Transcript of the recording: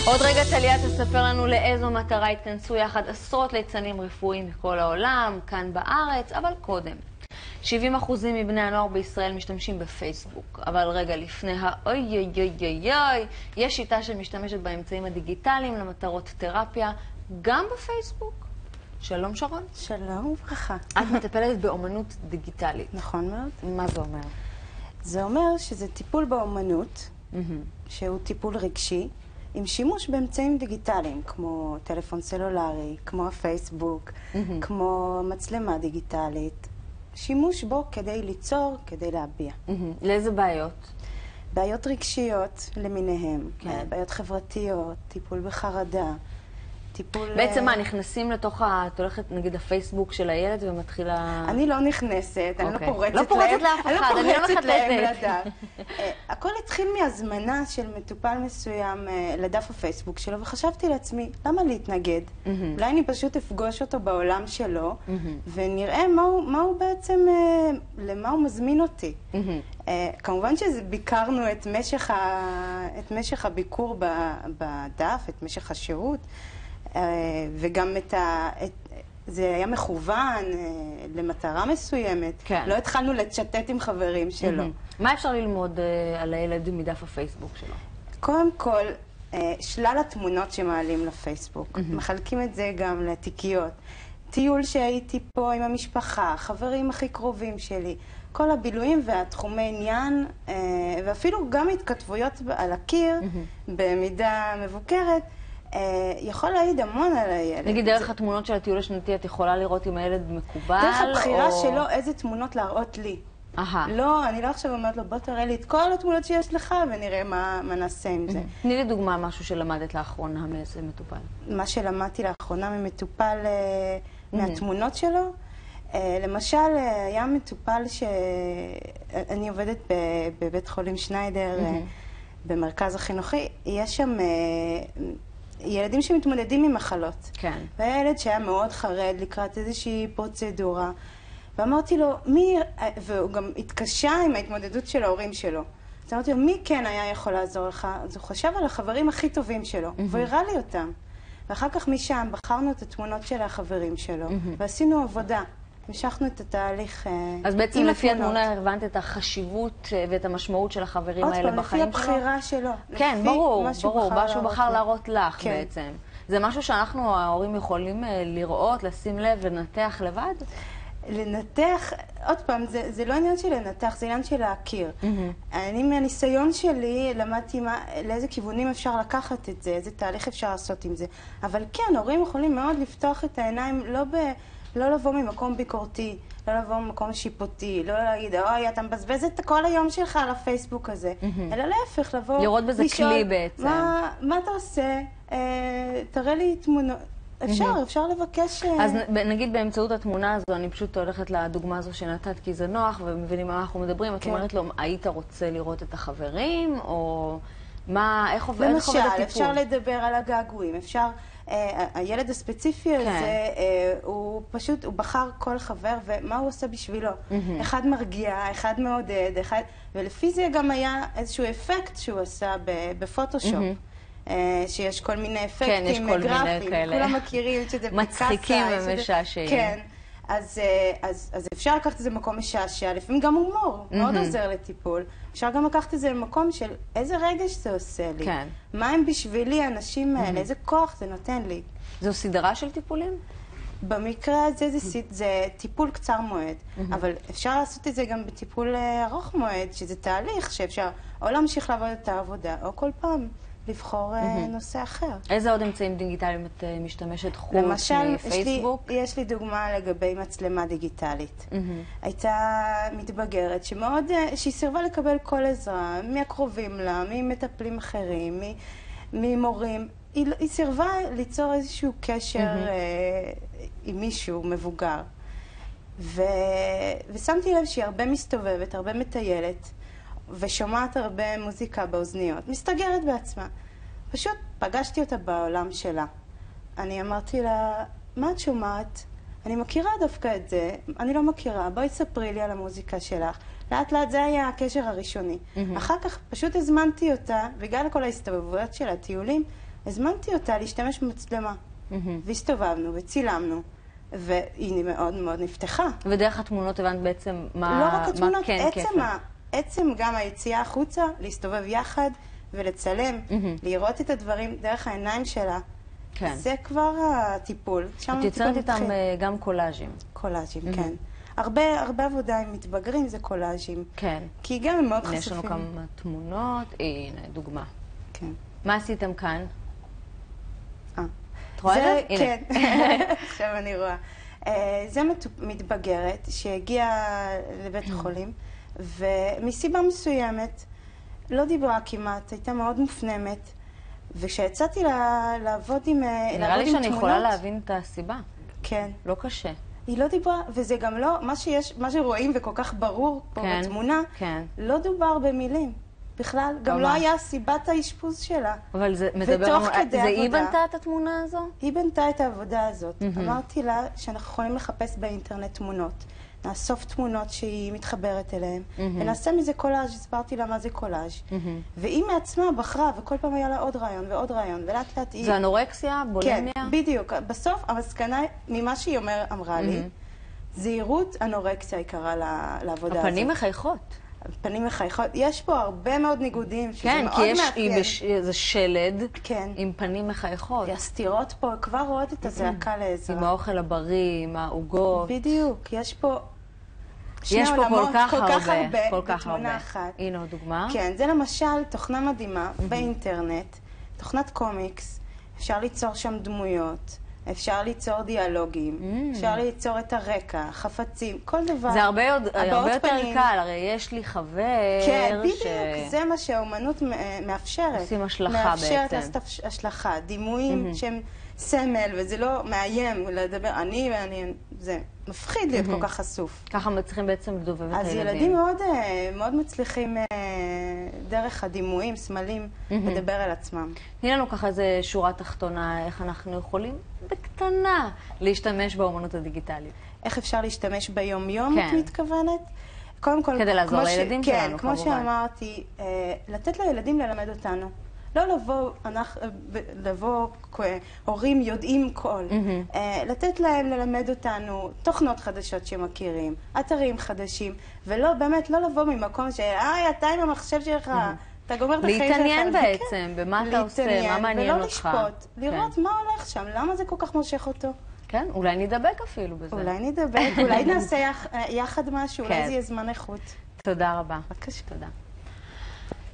עוד רגע טליה תספר לנו לאיזו מטרה התכנסו יחד עשרות ליצנים רפואיים מכל העולם, כאן בארץ, אבל קודם. 70% מבני הנוער בישראל משתמשים בפייסבוק, אבל רגע לפני האוי אוי אוי אוי אוי, יש שיטה שמשתמשת באמצעים הדיגיטליים למטרות תרפיה, גם בפייסבוק. שלום שרון. שלום וברכה. את מטפלת באומנות דיגיטלית. נכון מאוד. מה זה אומר? זה אומר שזה טיפול באומנות, שהוא טיפול רגשי, עם שימוש באמצעים דיגיטליים, כמו טלפון סלולרי, כמו הפייסבוק, כמו מצלמה דיגיטלית. שימוש בו כדי ליצור, כדי להביע. לאיזה בעיות? בעיות רגשיות למיניהם, כן. בעיות חברתיות, טיפול בחרדה, טיפול... בעצם מה, נכנסים לתוך את הולכת נגיד הפייסבוק של הילד ומתחילה... אני לא נכנסת, אני לא פורצת לא פורצת לאף אחד, אני לא פורצת להם מחטטת. לדף. הכל התחיל מהזמנה של מטופל מסוים לדף הפייסבוק שלו, וחשבתי לעצמי, למה להתנגד? אולי אני פשוט אפגוש אותו בעולם שלו, ונראה מה הוא בעצם, למה הוא מזמין אותי. כמובן שביקרנו את משך הביקור בדף, את משך השירות, וגם זה היה מכוון למטרה מסוימת. כן. לא התחלנו לצ'טט עם חברים שלו. מה אפשר ללמוד על הילד מדף הפייסבוק שלו? קודם כל, שלל התמונות שמעלים לפייסבוק. מחלקים את זה גם לתיקיות. טיול שהייתי פה עם המשפחה, חברים הכי קרובים שלי. כל הבילויים והתחומי עניין, ואפילו גם התכתבויות על הקיר, במידה מבוקרת, יכול להעיד המון על הילד. נגיד דרך התמונות של הטיול השנתי את יכולה לראות אם הילד מקובל? דרך הבחירה שלו איזה תמונות להראות לי. לא, אני לא עכשיו אומרת לו, בוא תראה לי את כל התמונות שיש לך ונראה מה נעשה עם זה. תני לי דוגמה משהו שלמדת לאחרונה מאיזה מטופל. מה שלמדתי לאחרונה ממטופל מהתמונות שלו, למשל, היה מטופל שאני עובדת בבית חולים שניידר, במרכז החינוכי, יש שם ילדים שמתמודדים עם מחלות. כן. והיה ילד שהיה מאוד חרד לקראת איזושהי פרוצדורה, ואמרתי לו, והוא גם התקשה עם ההתמודדות של ההורים שלו. אז אמרתי לו, מי כן היה יכול לעזור לך? אז הוא חשב על החברים הכי טובים שלו, והוא הראה לי אותם. ואחר כך משם בחרנו את התמונות של החברים שלו, ועשינו עבודה. המשכנו את התהליך עם התמונות. אז בעצם לפי התמונה הבנת את החשיבות ואת המשמעות של החברים האלה בחיים שלו? לפי הבחירה שלו. כן, ברור, מה שהוא בחר להראות להראות לך בעצם. זה משהו שאנחנו, ההורים, יכולים לראות, לשים לב, לנתח לבד? לנתח, עוד פעם, זה לא עניין של לנתח, זה עניין של להכיר. אני מהניסיון שלי למדתי לאיזה כיוונים אפשר לקחת את זה, איזה תהליך אפשר לעשות עם זה. אבל כן, הורים יכולים מאוד לפתוח את העיניים, לא לבוא ממקום ביקורתי, לא לבוא ממקום שיפוטי, לא להגיד, אוי, אתה מבזבז את כל היום שלך על הפייסבוק הזה. אלא להפך, לבוא... לראות בזה כלי בעצם. מה אתה עושה? תראה לי תמונות. אפשר לבקש... אז נגיד באמצעות התמונה הזו, אני פשוט הולכת לדוגמה הזו שנתת כי זה נוח ומבינים מה אנחנו מדברים. את אומרת לו, היית רוצה לראות את החברים? או איך עובד הטיפול? למשל, אפשר לדבר על הגעגועים, אפשר... הילד הספציפי הזה, הוא פשוט, הוא בחר כל חבר ומה הוא עושה בשבילו. אחד מרגיע, אחד מעודד, ולפי זה גם היה איזשהו אפקט שהוא עשה בפוטושופ. שיש כל מיני אפקטים גרפיים, כולם מכירים שזה פיקאסה. מצחיקים ומשעשעים. כן, אז אפשר לקחת את זה למקום משעשע, לפעמים גם הומור, מאוד עוזר לטיפול. אפשר גם לקחת את זה למקום של איזה רגש זה עושה לי, מה הם בשבילי האנשים האלה, איזה כוח זה נותן לי. זו סדרה של טיפולים? במקרה הזה זה טיפול קצר מועד, אבל אפשר לעשות את זה גם בטיפול ארוך מועד, שזה תהליך שאפשר או להמשיך לעבוד את העבודה, או כל פעם לבחור נושא אחר. איזה עוד אמצעים דיגיטליים את משתמשת חוץ מפייסבוק? למשל, יש לי דוגמה לגבי מצלמה דיגיטלית. הייתה מתבגרת שהיא סירבה לקבל כל עזרה, מהקרובים לה, ממטפלים אחרים, ממורים. היא סירבה ליצור איזשהו קשר עם מישהו מבוגר. ושמתי לב שהיא הרבה מסתובבת, הרבה מטיילת, ושומעת הרבה מוזיקה באוזניות, מסתגרת בעצמה. פשוט פגשתי אותה בעולם שלה. אני אמרתי לה, מה את שומעת? אני מכירה דווקא את זה, אני לא מכירה, בואי ספרי לי על המוזיקה שלך. לאט לאט זה היה הקשר הראשוני. אחר כך פשוט הזמנתי אותה, בגלל כל ההסתובבויות של הטיולים, הזמנתי אותה להשתמש במצלמה. והסתובבנו וצילמנו, והיא מאוד מאוד נפתחה. ודרך התמונות הבנת בעצם מה לא רק התמונות, כן כיף לה. עצם גם היציאה החוצה, להסתובב יחד ולצלם, לראות את הדברים דרך העיניים שלה. כן. זה כבר הטיפול. את יוצרת איתם גם קולאז'ים. קולאז'ים, כן. הרבה עבודה עם מתבגרים זה קולאז'ים. כן. כי גם הם מאוד חשופים. יש לנו כמה תמונות, הנה, דוגמה. כן. מה עשיתם כאן? את רואה את זה? כן. עכשיו אני רואה. זה מתבגרת שהגיעה לבית החולים, ומסיבה מסוימת לא דיברה כמעט, הייתה מאוד מופנמת, וכשיצאתי לעבוד עם תמונות... נראה לי שאני יכולה להבין את הסיבה. כן. לא קשה. היא לא דיברה, וזה גם לא, מה שרואים וכל כך ברור פה בתמונה, לא דובר במילים. בכלל, גם לא היה סיבת האשפוז שלה. אבל זה מדבר לנו, זה היא בנתה את התמונה הזו? היא בנתה את העבודה הזאת. אמרתי לה שאנחנו יכולים לחפש באינטרנט תמונות. נאסוף תמונות שהיא מתחברת אליהן, ונעשה מזה קולאז', הסברתי לה מה זה קולאז'. והיא מעצמה בחרה, וכל פעם היה לה עוד רעיון ועוד רעיון, ולאט לאט היא... זה אנורקסיה? בולימיה? כן, בדיוק. בסוף, המסקנה, ממה שהיא אמרה לי, זהירות אנורקסיה היא קראה לעבודה הזאת. הפנים מחייכות. פנים מחייכות. יש פה הרבה מאוד ניגודים, שזה מאוד מאפיין. כן, כי זה שלד עם פנים מחייכות. הסתירות פה כבר רואות את הזעקה לעזרה. עם האוכל הבריא, עם העוגות. בדיוק, יש פה יש פה כל כך הרבה, כל כך הרבה. הנה עוד דוגמה. כן, זה למשל תוכנה מדהימה באינטרנט, תוכנת קומיקס, אפשר ליצור שם דמויות. אפשר ליצור דיאלוגים, אפשר ליצור את הרקע, חפצים, כל דבר. זה הרבה יותר קל, הרי יש לי חבר כן, בדיוק, זה מה שהאומנות מאפשרת. עושים השלכה בעצם. מאפשרת השלכה, דימויים שהם סמל, וזה לא מאיים לדבר, אני ואני, זה מפחיד להיות כל כך חשוף. ככה מצליחים בעצם לדובב את הילדים. אז ילדים מאוד מצליחים דרך הדימויים, סמלים, לדבר על עצמם. תני לנו ככה איזה שורה תחתונה, איך אנחנו יכולים בקטנה להשתמש באומנות הדיגיטלית. איך אפשר להשתמש ביום-יום, את מתכוונת? קודם כל, כדי לעזור לילדים שלנו, כן, כמו שאמרתי, לתת לילדים ללמד אותנו. לא לבוא הורים יודעים כל. לתת להם ללמד אותנו תוכנות חדשות שמכירים, אתרים חדשים, ולא, באמת, לא לבוא ממקום אתה עם המחשב שלך, אתה גומר את החיים שלך. להתעניין בעצם, במה אתה עושה, מה מעניין אותך. ולא לשפוט, לראות מה הולך שם, למה זה כל כך מושך אותו. כן, אולי נדבק אפילו בזה. אולי נדבק, אולי נעשה יחד משהו, אולי זה יהיה זמן איכות. תודה רבה. בבקשה. תודה.